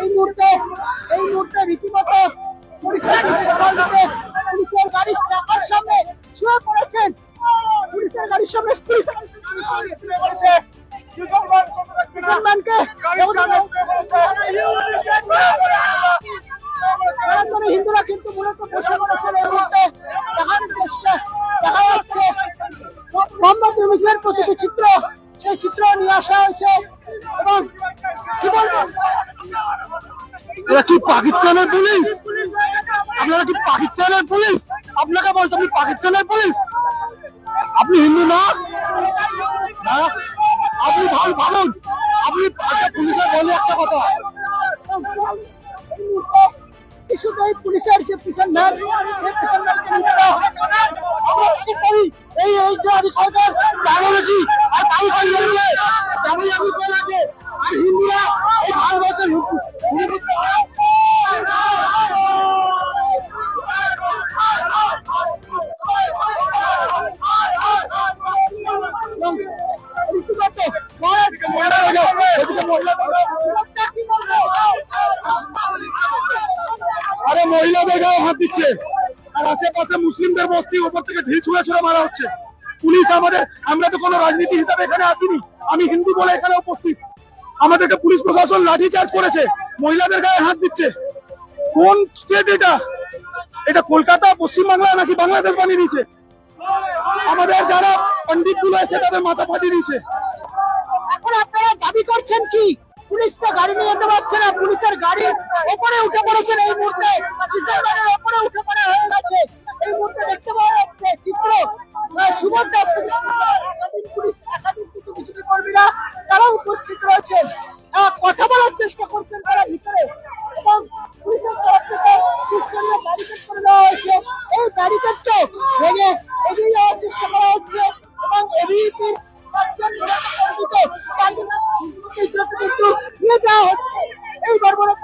এই মুহূর্তে রীতিমতো পুলিশের গাড়ির চাকার সামনে শুয়ে পড়েছেন। পুলিশের গাড়ির সামনে হিন্দুরা কিন্তু মূলত বসে পড়েছেন। এই মুহূর্তে দেখা যাচ্ছে মোহাম্মদ ইউনূসের প্রতিটি চিত্র, সেই চিত্র নিয়ে আসা হয়েছে। এবং কি বলবো, এরা কি পাকিস্তানের পুলিশ? আপনারা কি পাকিস্তানের পুলিশ? আপনাকে বলছে আপনি পাকিস্তানের পুলিশ? আপনি হিন্দু না? আপনি ভাবুন, আপনি পুলিশে বলে একটা কথা, কিছুতেই পুলিশের যে পিছন ম্যান এই যে সরকার বাংলাদেশি আর আর হিন্দুরা এই ভারতবর্ষের আরে মহিলাদের গায়ে হাত দিচ্ছে আর আশেপাশে মুসলিমদের বস্তি উপর থেকে ঢিল ছুঁড়ে ছুঁড়ে মারা হচ্ছে। পুলিশ আমরা তো কোনো রাজনীতি হিসাবে এখানে আসিনি, আমি হিন্দু বলে এখানে উপস্থিত। আমাদেরকে পুলিশ প্রশাসন লাঠি চার্জ করেছে, মহিলাদের গায়ে হাত দিচ্ছে। কোন স্টেট এটা? এটা কলকাতা, পশ্চিমবাংলা নাকি বাংলাদেশ বানিয়ে দিয়েছে? আমাদের যারা পন্ডিত গুলো এসে তাদের মাথা ফাটিয়ে দিয়েছে। এখন আপনারা দাবি করছেন কি? পুলিশ তো গাড়ি নিয়ে যেতে পারছে না, পুলিশের গাড়ির ওপরে উঠে পড়েছেন। এই মুহূর্তে পুলিশের গাড়ির ওপরে উঠে পড়ে হয়ে গেছে। এই মুহূর্তে দেখতে পাওয়া যাচ্ছে চিত্র, সুবোধ দাস পুলিশ একাধিক বিজেপি কর্মীরা তারা উপস্থিত রয়েছেন, কথা বলার চেষ্টা করছেন তারা ভিতরে। এবং পুলিশের তরফ থেকে ব্যারিকেড করে দেওয়া হয়েছে। এই ব্যারিকেডকে ভেঙে এগিয়ে যাওয়ার চেষ্টা করা হচ্ছে এবং এবিপির নিয়ে যাওয়া হচ্ছে। এই গর্বরত